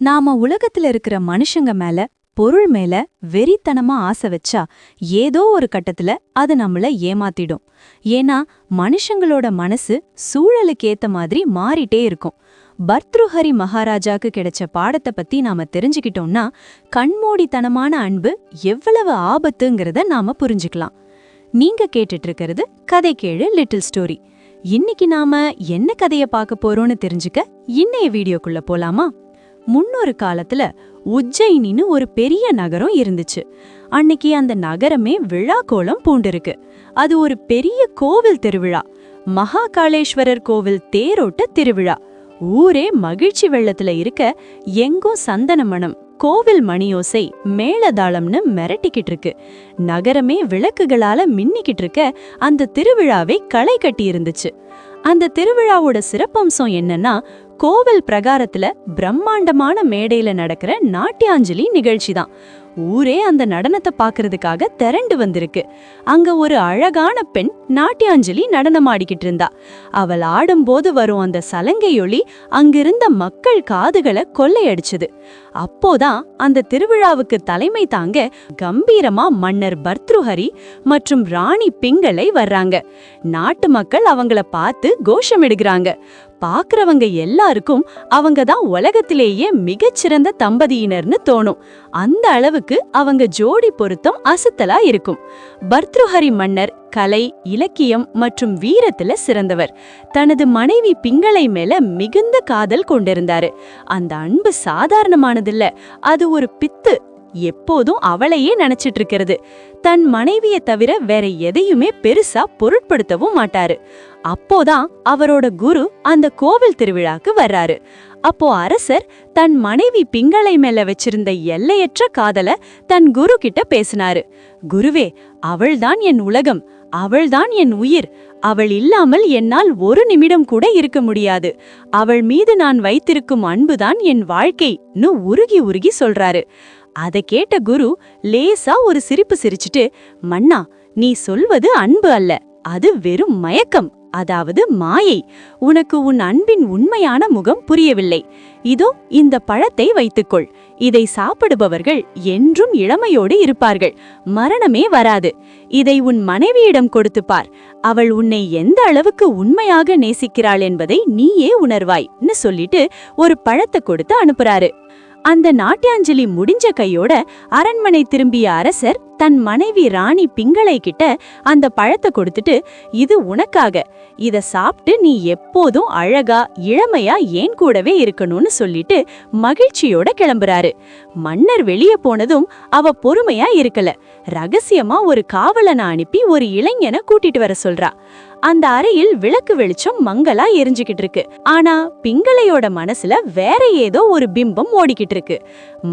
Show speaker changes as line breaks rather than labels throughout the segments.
நாம உலகத்துல இருக்கிற மனுஷங்க மேல பொருள் மேல வெறித்தனமா ஆசை வச்சா ஏதோ ஒரு கட்டத்துல அது நம்மள ஏமாத்திடும். ஏன்னா மனுஷங்களோட மனசு சூழலுக்கு ஏத்த மாதிரி மாறிட்டே இருக்கும். பர்த்ருஹரி மகாராஜாக்கு கிடைச்ச பாடத்தை பத்தி நாம தெரிஞ்சுக்கிட்டோம்னா கண்மூடித்தனமான அன்பு எவ்வளவு ஆபத்துங்கிறத நாம புரிஞ்சுக்கலாம். நீங்க கேட்டுட்டு இருக்கிறது கதை கேளு லிட்டில் ஸ்டோரி. இன்னைக்கு நாம என்ன கதைய பார்க்க போறோம்னு தெரிஞ்சுக்க இன்னைய வீடியோக்குள்ள போலாமா? முன்னொரு காலத்துல உஜ்ஜயினின்னு ஒரு பெரிய நகரம் இருந்துச்சு. அன்னைக்கு அந்த நகரமே விழா கோலம் பூண்டிருக்கு. அது ஒரு பெரிய கோவில் திருவிழா, மகாகாளேஸ்வரர் கோவில் தேரோட்ட திருவிழா. ஊரே மகிழ்ச்சி வெள்ளத்துல இருக்க எங்கும் சந்தன மணம், கோவில் மணியோசை, மேளதாளம்னு மிரட்டிக்கிட்டு இருக்கு. நகரமே விளக்குகளால மின்னிக்கிட்டு இருக்க அந்த திருவிழாவை களை கட்டி இருந்துச்சு. அந்த திருவிழாவோட சிறப்பம்சம் என்னன்னா, கோவில் பிரகாரத்துல பிரம்மாண்டமான மேடையில நடக்கிற நாட்டியாஞ்சலி நிகழ்ச்சி தான். ஊரே அந்த நடனத்தை பாக்குறதுக்காக திரண்டு வந்திருக்கு. அங்க ஒரு அழகான பெண் நாட்டியாஞ்சலி நடனமாடிக்கிட்டு இருந்தா. அவள் ஆடும்போது வரும் அந்த சலங்கையொலி அங்கிருந்த மக்கள் காதுகளை கொள்ளையடிச்சது. அப்போதான் அந்த திருவிழாவுக்கு தலைமை தாங்க கம்பீரமா மன்னர் பர்த்ருஹரி மற்றும் ராணி பிங்களை வர்றாங்க. நாட்டு மக்கள் அவங்கள பார்த்து கோஷமிடுகிறாங்க. பாக்குறவங்க எல்லாருக்கும் அவங்க தான் உலகத்திலேயே மிகச்சிறந்த தம்பதியினர்னு தோணும். அந்த அளவுக்கு அவங்க ஜோடி பொருத்தம் அசத்தலா இருக்கும். பர்த்ருஹரி மன்னர் கலை, இலக்கியம் மற்றும் வீரத்துல சிறந்தவர். தனது மனைவி பிங்களை மேல மிகுந்த காதல் கொண்டிருந்தாரு. அந்த அன்பு சாதாரணமானதில்ல, அது ஒரு பித்து. எப்போதும் அவளையே நினைச்சிட்டு இருக்கிறது. தன் மனைவியை தவிர வேற எதையுமே பெருசா பொருட்படுத்தவும் மாட்டாரு. அப்போதான் அவரோட குரு அந்த கோவில் திருவிழாக்கு வர்றாரு. அப்போ அரசர் தன் மனைவி பிங்களை மேல வச்சிருந்த எல்லையற்ற காதல தன் குரு கிட்ட பேசினாரு. குருவே, அவள்தான் என் உலகம், அவள்தான் என் உயிர். அவள் இல்லாமல் என்னால் ஒரு நிமிடம் கூட இருக்க முடியாது. அவள் மீது நான் வைத்திருக்கும் அன்புதான் என் வாழ்க்கைன்னு உருகி உருகி சொல்றாரு. அதை கேட்ட குரு லேசா ஒரு சிரிப்பு சிரிச்சுட்டு, மன்னா, நீ சொல்வது அன்பு அல்ல, அது வெறும் மயக்கம், அதாவது மாயை. உனக்கு உன் அன்பின் உண்மையான முகம் புரியவில்லை. இதோ இந்த பழத்தை வைத்துக்கொள். இதை சாப்பிடுபவர்கள் என்றும் இளமையோடு இருப்பார்கள், மரணமே வராது. இதை உன் மனைவியிடம் கொடுத்து பார். அவள் உன்னை எந்த அளவுக்கு உண்மையாக நேசிக்கிறாள் என்பதை நீயே உணர்வாய்ன்னு சொல்லிட்டு ஒரு பழத்தை கொடுத்து அனுப்புறாரு. அந்த நாட்டியாஞ்சலி முடிஞ்ச கையோட அரண்மனை திரும்பிய அரசர் தன் மனைவி ராணி பிங்களை கிட்ட அந்த பழத்தை கொடுத்துட்டு, இது உனக்காக, இத சாப்பிட்டு நீ எப்போதும் அழகா இளமையா ஏன் கூடவே இருக்கணும்னு சொல்லிட்டு மகிழ்ச்சியோட கிளம்புறாரு. மன்னர் வெளியே போனதும் அவ பொறுமையா இருக்கல. ரகசியமா ஒரு காவலனை அனுப்பி ஒரு இளைஞனை கூட்டிட்டு வர சொல்றா. அந்த அறையில் விளக்கு வெளிச்சம் மங்களா எரிஞ்சுக்கிட்டு இருக்கு. ஆனா பிங்களையோட மனசுல வேற ஏதோ ஒரு பிம்பம் ஓடிக்கிட்டு இருக்கு.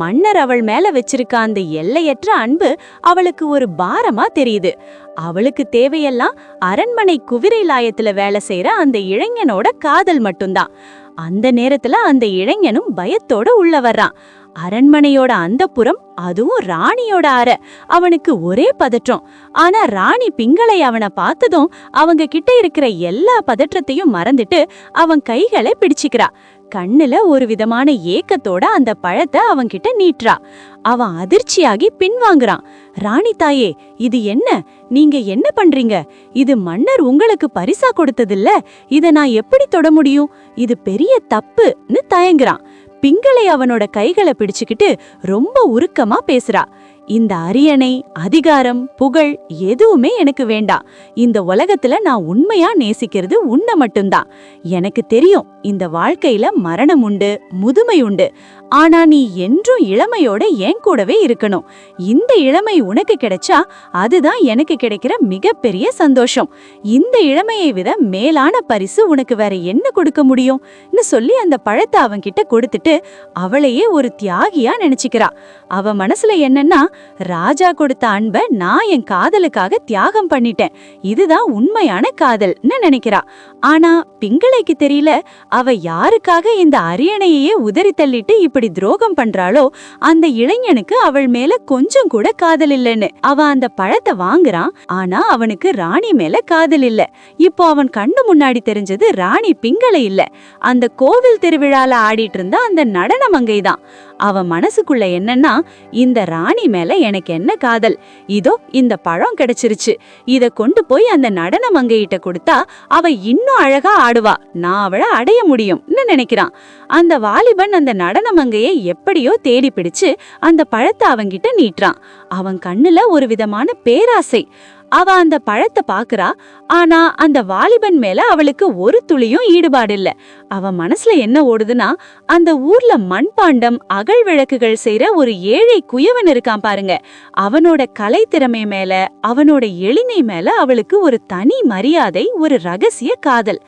மன்னர் அவள் மேல வச்சிருக்க அந்த எல்லையற்ற அன்பு அவளுக்கு ஒரு பாரமா தெரியுது. அவளுக்கு தேவையெல்லாம் அரண்மனை குதிரை லாயத்துல வேலை செய்யற அந்த இளைஞனோட காதல் மட்டும்தான். அந்த நேரத்துல அந்த இளைஞனும் பயத்தோட உள்ள வர்றான். அரண்மனையோட அந்தப்புறம், அதுவும் ராணியோட அறை. அவனுக்கு ஒரே பதற்றம். ஆனா ராணி பிங்களை அவனை பார்த்ததும் அவங்க கிட்ட இருக்கிற எல்லா பதற்றத்தையும் மறந்துட்டு அவன் கைகளை பிடிச்சுக்கிறா. கண்ணுல ஒரு விதமான ஏக்கத்தோட அந்த பழத்தை அவன்கிட்ட நீட்டுறா. அவன் அதிர்ச்சியாகி பின்வாங்குறான். ராணி தாயே, இது என்ன? நீங்க என்ன பண்றீங்க? இது மன்னர் உங்களுக்கு பரிசா கொடுத்ததில்ல. இத நான் எப்படி தொட முடியும்? இது பெரிய தப்புன்னு தயங்குறான். பிங்களை அவனோட கைகளை பிடிச்சுக்கிட்டு ரொம்ப உருக்கமா பேசுறா. இந்த அரியணை, அதிகாரம், புகழ் எதுவுமே எனக்கு வேண்டாம். இந்த உலகத்துல நான் உண்மையா நேசிக்கிறது உன்னை மட்டும்தான். எனக்கு தெரியும், இந்த வாழ்க்கையில மரணம் உண்டு, முதுமை உண்டு. ஆனா நீ என்றும் இளமையோட என் கூடவே இருக்கணும். இந்த இளமை உனக்கு கிடைச்சா அதுதான் எனக்கு கிடைக்கிற மிகப்பெரிய சந்தோஷம். இந்த இளமையை விட மேலான பரிசு உனக்கு வேற என்ன கொடுக்க முடியும்னு சொல்லி அந்த பழத்தை அவன்கிட்ட கொடுத்துட்டு அவளையே ஒரு தியாகியா நினைச்சுக்கிறா. அவ மனசுல என்னன்னா, ராஜா கொடுத்த அன்பை நான் என் காதலுக்காக தியாகம் பண்ணிட்டேன், இதுதான் உண்மையான காதல்னு நினைக்கிறா. ஆனா பிங்களைக்கு தெரியல, அவ யாருக்காக இந்த அரியணையே உதறி தள்ளிட்டு இப்படி துரோகம் பண்றாளோ அந்த இளைஞனுக்கு அவள் மேல கொஞ்சம் கூட காதல் இல்லைன்னு. அவ அந்த பழத்தை வாங்குறான், ஆனா அவனுக்கு ராணி மேல காதல் இல்ல. இப்போ அவன் கண்ணு முன்னாடி தெரிஞ்சது ராணி பிங்களை இல்ல, அந்த கோவில் திருவிழால ஆடிட்டு இருந்த அந்த நடன மங்கை தான். அவ மனசுக்குள்ள என்னன்னா, இந்த ராணி மேல எனக்கு என்ன காதல், இதோ இந்த பழம் கிடைச்சிருச்சு, இத கொண்டு போய் அந்த நடன மங்கையிட்ட கொடுத்தா அவ இன்னும் அழகா ஆடுவா, நான் அவளை அடைய முடியும்னு நினைக்கிறான். அந்த வாலிபன் அந்த நடன மங்கையை எப்படியோ தேடி பிடிச்சு அந்த பழத்தை அவங்கிட்ட நீட்டுறான். அவன் கண்ணுல ஒரு விதமான பேராசை. அவ அந்த பழத்தை பாக்குறா, ஆனா அந்த வாலிபன் மேல அவளுக்கு ஒரு துளியும் ஈடுபாடு இல்ல. அவ மனசுல என்ன ஓடுதுன்னா, அந்த ஊர்ல மண்பாண்டம் அகல் விளக்குகள் செய்யற ஒரு ஏழை குயவன் இருக்கான் பாருங்க, அவனோட கலை திறமை மேல அவனோட எளிமை மேல அவளுக்கு ஒரு தனி மரியாதை, ஒரு ரகசிய காதல்.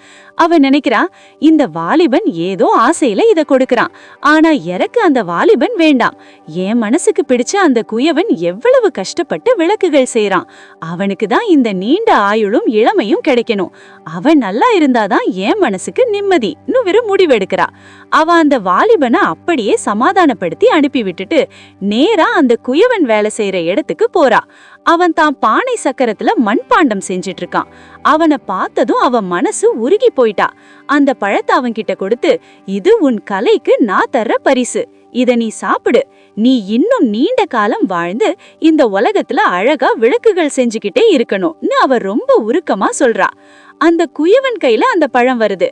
அவ நினைக்கிறா, இந்த வாலிபன் ஏதோ ஆசையில இத கொடுக்கறான், ஆனா எனக்கு அந்த வாலிபன் வேண்டாம். என் மனசுக்கு பிடிச்ச அந்த குயவன் எவ்வளவு கஷ்டப்பட்டு விளக்குகள் செய்யறான், அவனுக்கு தான் இந்த நீண்ட ஆயுளும் இளமையும் கிடைக்கணும், அவன் நல்லா இருந்தாதான் என் மனசுக்கு நிம்மதின்னு ஒரு முடிவெடுக்கிறா. அவ அந்த வாலிபனை அப்படியே சமாதானப்படுத்தி அனுப்பி விட்டுட்டு நேரா அந்த குயவன் வேலை செய்யற இடத்துக்கு போறா. அவன் தான் பானை சக்கரத்துல மண்பாண்டம் செஞ்சிட்டு இருக்கான். அவனை பார்த்ததும் அவ மனசு உருகி போயிட்டா. அந்த பழத்தை அவன்கிட்ட கொடுத்து, இது உன் கலைக்கு நான் தர்ற பரிசு, இத நீ சாப்பிடு, நீ இன்னும் நீண்ட காலம் வாழ்ந்து இந்த உலகத்துல அழகா விளக்குகள் செஞ்சுக்கிட்டே இருக்கணும்னு அவ ரொம்ப உருக்கமா சொல்றா. அந்த குயவன் கையில அந்த பழம் வருது.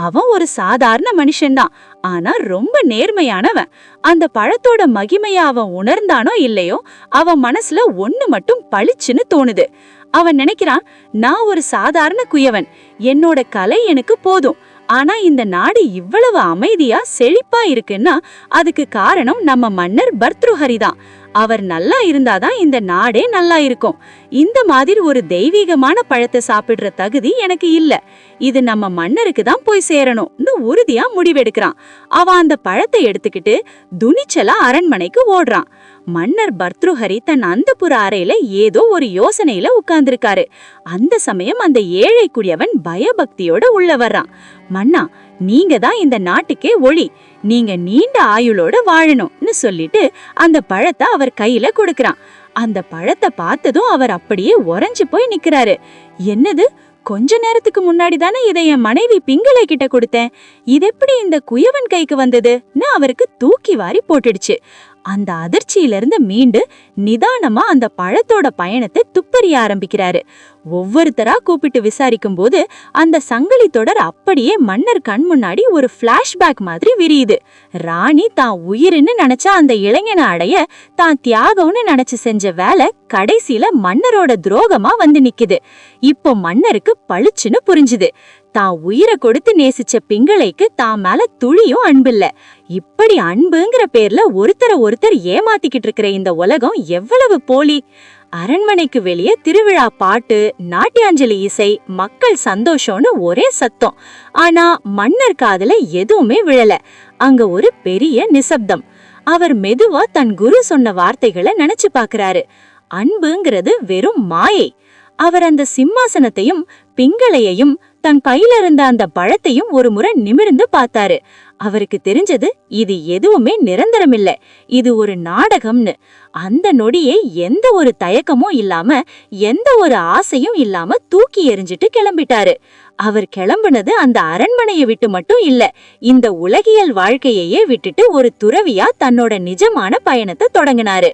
அவன் ஒரு சாதாரண மனுஷன்தான், ஆனா ரொம்ப நேர்மையானவன். அந்த பழத்தோட மகிமைய அவன் உணர்ந்தானோ இல்லையோ, அவன் மனசுல ஒண்ணு மட்டும் பளிச்சுன்னு தோணுது. அவன் நினைக்கிறான், நான் ஒரு சாதாரண குயவன், என்னோட கலை எனக்கு போதும், ஆனா இந்த நாடு இவ்வளவு அமைதியா செழிப்பா இருக்குன்னா அதுக்கு காரணம் நம்ம மன்னர் பர்த்ருஹரி தான். அவர் நல்லா இருந்தாதான் இந்த நாடே நல்லா இருக்கும். இந்த மாதிரி ஒரு தெய்வீகமான பழத்தை சாப்பிடுற தகுதி எனக்கு இல்ல, இது நம்ம மன்னருக்கு தான் போய் சேரணும்னு உறுதியா முடிவெடுக்கிறான். அவன் அந்த பழத்தை எடுத்துக்கிட்டு துணிச்சலா அரண்மனைக்கு ஓடுறான். மன்னர் பர்த்ருஹரி தன் அந்தப்புற அறையில ஏதோ ஒரு யோசனையில உட்கார்ந்திருக்காரு. அந்த சமயம் அந்த ஏழை குடியவன் பயபக்தியோட உள்ள வர்றான். மன்னா, நீங்க தான் இந்த நாட்டுக்கே ஒளி, நீங்க நீண்ட ஆயுளோட வாழணும்னு சொல்லிட்டு அந்த பழத்தை அவர் கையில கொடுக்கறான். அந்த பழத்தை பார்த்ததும் அவர் அப்படியே உறைஞ்சு போய் நிக்கிறாரு. என்னது, கொஞ்ச நேரத்துக்கு முன்னாடி தானே இதை என் மனைவி பிங்களை கிட்ட கொடுத்தேன், இது எப்படி இந்த குயவன் கைக்கு வந்ததுன்னு அவருக்கு தூக்கி வாரி போட்டுடுச்சு. அந்த அதிர்ச்சியிலிருந்து மீண்டு நிதானமா அந்த பழத்தோட பயணத்தை துப்பறிய ஆரம்பிக்கிறாரு. ஒவ்வொருத்தரா கூப்பிட்டு விசாரிக்கும் போது அந்த சங்கிலி தொடர் அப்படியே மன்னர் கண் முன்னாடி ஒரு பிளாஷ்பேக் மாதிரி விரியுது. ராணி தான் உயிர்னு நினைச்சா அந்த இளைஞனை அடைய தான் தியாகம்னு நினைச்சு செஞ்ச வேலை கடைசியில மன்னரோட துரோகமா வந்து நிக்குது. இப்போ மன்னருக்கு பளிச்சுன்னு புரிஞ்சுது, தான் உயிரை கொடுத்து நேசிச்ச பிங்களைக்கு தான் மேல துளியும் அன்பில்ல. இப்படி அன்புங்கிற பேர்ல ஒருத்தர் ஏமாத்திக்கிட்டு இருக்கிற இந்த உலகம் எவ்வளவு போலி. அரண்மனைக்கு வெளியே திருவிழா பாட்டு, நாட்டியாஞ்சலி இசை, மக்கள் சந்தோஷம்னு ஒரே சத்தம். ஆனா மன்னர் காதுல எதுவுமே விழல. அங்க ஒரு பெரிய நிசப்தம். அவர் மெதுவா தன் குரு சொன்ன வார்த்தைகளை நினைச்சு பாக்குறாரு. அன்புங்கிறது வெறும் மாயை. அவர் அந்த சிம்மாசனத்தையும் பிங்களையையும் தன் கையில இருந்த அந்த பழத்தையும் ஒரு முறை நிமிர்ந்து பார்த்தாரு. அவருக்கு தெரிஞ்சது, இது எதுவுமே நிரந்தரமில்ல, இது ஒரு நாடகம்னு. அந்த நொடியே எந்த ஒரு தயக்கமும் இல்லாம, எந்த ஒரு ஆசையும் இல்லாம தூக்கி எறிஞ்சிட்டு கிளம்பிட்டாரு. அவர் கிளம்புனது அந்த அரண்மனையை விட்டு மட்டும் இல்ல, இந்த உலகியல் வாழ்க்கையே விட்டுட்டு ஒரு துறவியா தன்னோட நிஜமான பயணத்தை தொடங்கினாரு.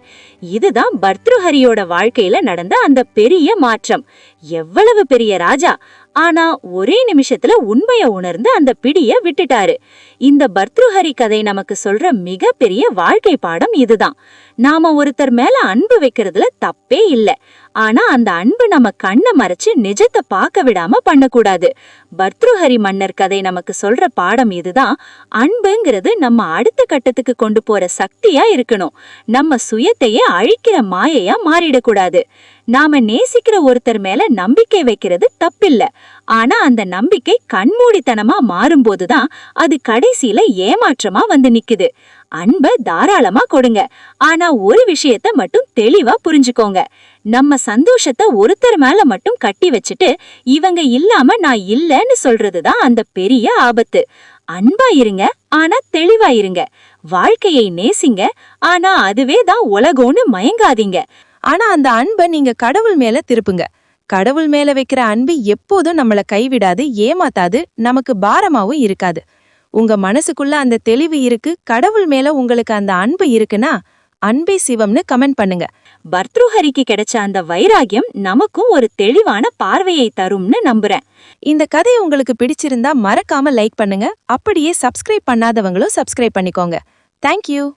இதுதான் பர்த்ருஹரியோட வாழ்க்கையில நடந்த அந்த பெரிய மாற்றம். எவ்வளவு பெரிய ராஜா, ஆனா ஒரே நிமிஷத்துல உண்மைய உணர்ந்து அந்த பிடிய விட்டுட்டாரு. இந்த பர்த்ருஹரி கதை நமக்கு சொல்ற மிகப்பெரிய வாழ்க்கை பாடம் இதுதான். நாம ஒருத்தர் மேல அன்பு வைக்கிறதுல தப்பே இல்ல, ஆனா அந்த அன்பு நம்ம கண்ணை மறைச்சு நிஜத்தை பார்க்க விடாம பண்ணக்கூடாது. பர்த்ருஹரி மன்னர் கதை நமக்கு சொல்ற பாடம் இதுதான். அன்புங்கிறது நம்ம அடுத்த கட்டத்துக்கு கொண்டு போற சக்தியா இருக்கணும், நம்ம சுயத்தையே அழிக்கிற மாயையா மாறிடக்கூடாது.
நாம நேசிக்கிற ஒருத்தர் மேல நம்பிக்கை வைக்கிறது தப்பில்ல. ஆனா அந்த நம்பிக்கை கண்மூடித்தனமா மாறும்போதுதான் அது கடைசியில ஏமாற்றமா வந்து நிக்குது. அன்ப தாராளமா கொடுங்க. ஆனா ஒரு விஷயத்த மட்டும் தெளிவா புரிஞ்சுக்கோங்க. நம்ம சந்தோஷத்தை ஒருத்தர் மேல மட்டும் கட்டி வச்சுட்டு இவங்க இல்லாம நான் இல்லன்னு சொல்றதுதான் அந்த பெரிய ஆபத்து. அன்பா இருங்க, ஆனா தெளிவா இருங்க. வாழ்க்கையை நேசிங்க, ஆனா அதுவே தான் உலகம்னு மயங்காதீங்க.
ஆனா அந்த அன்பை நீங்க கடவுள் மேல திருப்புங்க. கடவுள் மேல வைக்கிற அன்பு எப்போதும் நம்மள கைவிடாது, ஏமாத்தாது, நமக்கு பாரமாவும் இருக்காது. உங்க மனசுக்குள்ள அந்த தெளிவு இருக்கு, கடவுள் மேல உங்களுக்கு அந்த அன்பு இருக்குன்னா அன்பே சிவம்னு கமெண்ட் பண்ணுங்க.
பர்த்ருஹரிக்கு கிடைச்ச அந்த வைராகியம் நமக்கும் ஒரு தெளிவான பார்வையை தரும்னு நம்புறேன்.
இந்த கதை உங்களுக்கு பிடிச்சிருந்தா மறக்காம லைக் பண்ணுங்க. அப்படியே சப்ஸ்கிரைப் பண்ணாதவங்களும் சப்ஸ்கிரைப் பண்ணிக்கோங்க. தேங்க்யூ.